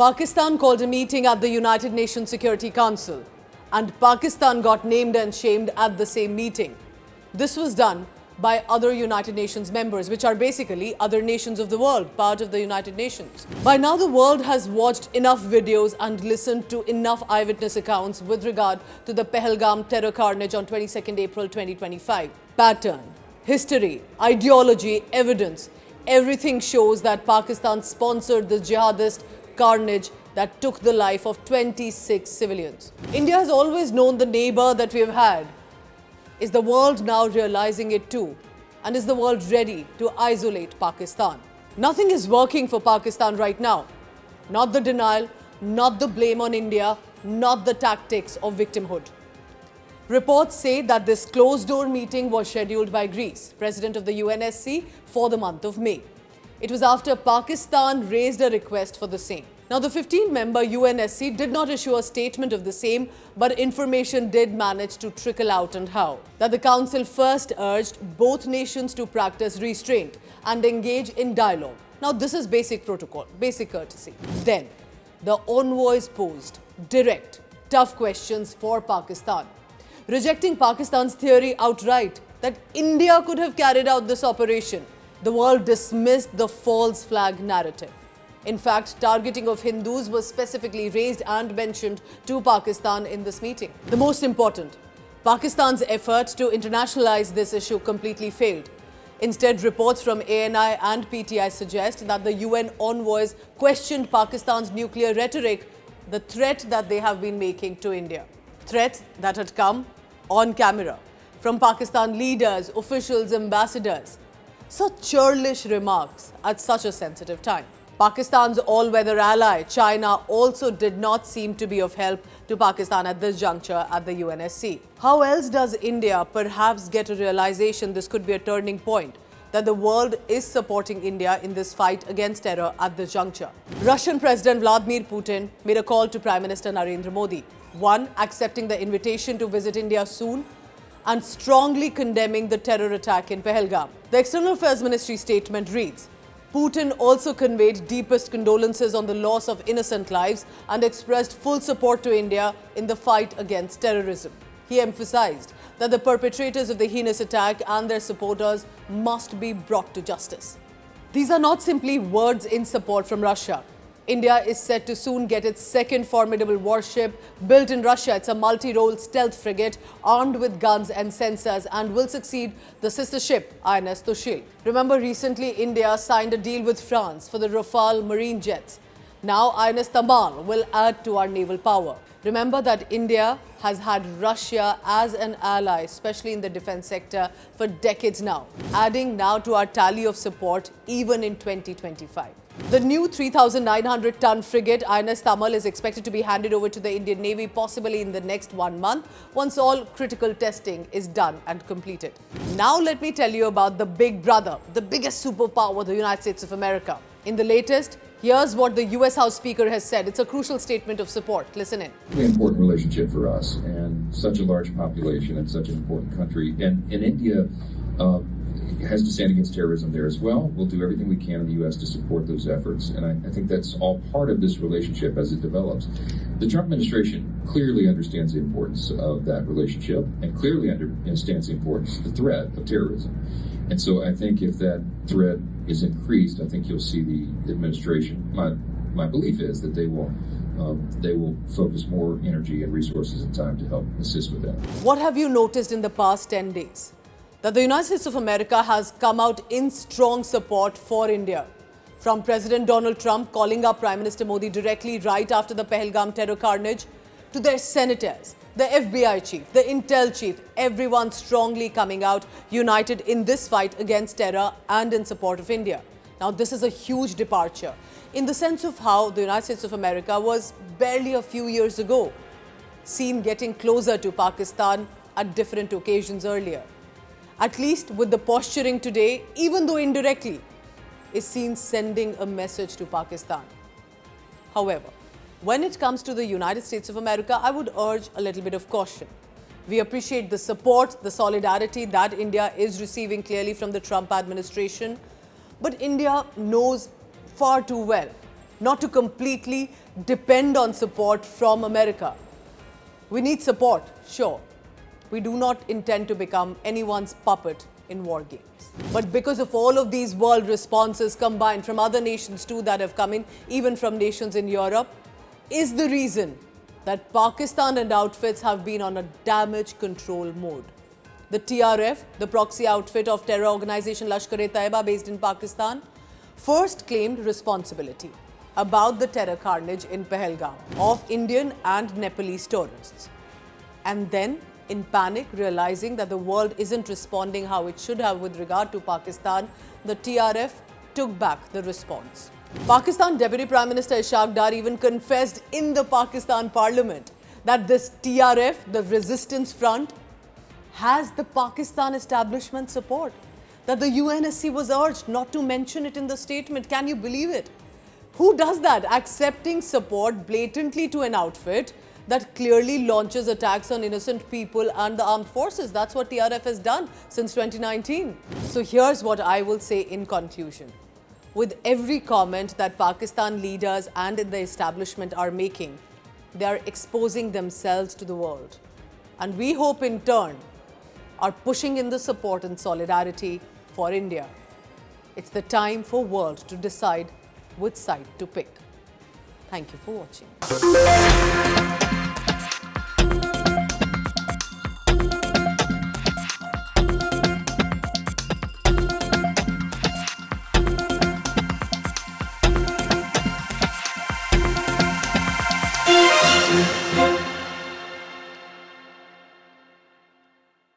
Pakistan called a meeting at the United Nations Security Council, and Pakistan got named and shamed at the same meeting. This was done by other United Nations members, which are basically other nations of the world, part of the United Nations. By now, the world has watched enough videos and listened to enough eyewitness accounts with regard to the Pahalgam terror carnage on 22nd April 2025. Pattern, history, ideology, evidence, everything shows that Pakistan sponsored the jihadist carnage that took the life of 26 civilians. India has always known the neighbor that we have had. Is the world now realizing it too? And is the world ready to isolate Pakistan? Nothing is working for Pakistan right now. Not the denial, not the blame on India, not the tactics of victimhood. Reports say that this closed-door meeting was scheduled by Greece, president of the UNSC, for the month of May. It was after Pakistan raised a request for the same. Now, the 15-member UNSC did not issue a statement of the same, but information did manage to trickle out, and how. That the Council first urged both nations to practice restraint and engage in dialogue. Now, this is basic protocol, basic courtesy. Then, the envoys posed direct, tough questions for Pakistan, rejecting Pakistan's theory outright that India could have carried out this operation. The world dismissed the false flag narrative. In fact, targeting of Hindus was specifically raised and mentioned to Pakistan in this meeting. The most important, Pakistan's effort to internationalize this issue completely failed. Instead, reports from ANI and PTI suggest that the UN envoys questioned Pakistan's nuclear rhetoric, the threat that they have been making to India. Threats that had come on camera from Pakistan leaders, officials, ambassadors. Such churlish remarks at such a sensitive time. Pakistan's all-weather ally, China, also did not seem to be of help to Pakistan at this juncture at the UNSC. How else does India perhaps get a realization this could be a turning point, that the world is supporting India in this fight against terror at this juncture? Russian President Vladimir Putin made a call to Prime Minister Narendra Modi. One, accepting the invitation to visit India soon, and strongly condemning the terror attack in Pahalgam. The External Affairs Ministry statement reads, Putin also conveyed deepest condolences on the loss of innocent lives and expressed full support to India in the fight against terrorism. He emphasized that the perpetrators of the heinous attack and their supporters must be brought to justice. These are not simply words in support from Russia. India is set to soon get its second formidable warship built in Russia. It's a multi-role stealth frigate armed with guns and sensors and will succeed the sister ship INS Sushil. Remember, recently India signed a deal with France for the Rafale marine jets. Now INS Tamal will add to our naval power. Remember that India has had Russia as an ally, especially in the defense sector, for decades now, adding now to our tally of support even in 2025. The new 3,900-ton frigate INS Tamal is expected to be handed over to the Indian Navy possibly in the next 1 month once all critical testing is done and completed. Now let me tell you about the big brother, the biggest superpower, the United States of America. In the latest, here's what the US House Speaker has said. It's a crucial statement of support. Listen in. An important relationship for us, and such a large population and such an important country. And India has to stand against terrorism there as well. We'll do everything we can in the U.S. to support those efforts. And I think that's all part of this relationship as it develops. The Trump administration clearly understands the importance of that relationship and clearly understands the importance of the threat of terrorism. And so I think if that threat is increased, I think you'll see the administration, my belief is that they will focus more energy and resources and time to help assist with that. What have you noticed in the past 10 days? That the United States of America has come out in strong support for India. From President Donald Trump calling up Prime Minister Modi directly right after the Pahalgam terror carnage, to their senators, the FBI chief, the intel chief, everyone strongly coming out united in this fight against terror and in support of India. Now, this is a huge departure in the sense of how the United States of America was barely a few years ago seen getting closer to Pakistan at different occasions earlier. At least with the posturing today, even though indirectly, is seen sending a message to Pakistan. However, when it comes to the United States of America, I would urge a little bit of caution. We appreciate the support, the solidarity that India is receiving clearly from the Trump administration. But India knows far too well not to completely depend on support from America. We need support, sure. We do not intend to become anyone's puppet in war games. But because of all of these world responses combined from other nations too that have come in, even from nations in Europe, is the reason that Pakistan and outfits have been on a damage control mode. The TRF, the proxy outfit of terror organization Lashkar-e-Taiba based in Pakistan, first claimed responsibility about the terror carnage in Pahalgam of Indian and Nepalese tourists. And then, in panic, realizing that the world isn't responding how it should have with regard to Pakistan, the TRF took back the response. Pakistan Deputy Prime Minister Ishaq Dar even confessed in the Pakistan Parliament that this TRF, the resistance front, has the Pakistan establishment support. That the UNSC was urged not to mention it in the statement. Can you believe it? Who does that? Accepting support blatantly to an outfit that clearly launches attacks on innocent people and the armed forces. That's what TRF has done since 2019. So here's what I will say in conclusion. With every comment that Pakistan leaders and the establishment are making, they are exposing themselves to the world. And we hope in turn are pushing in the support and solidarity for India. It's the time for world to decide which side to pick. Thank you for watching.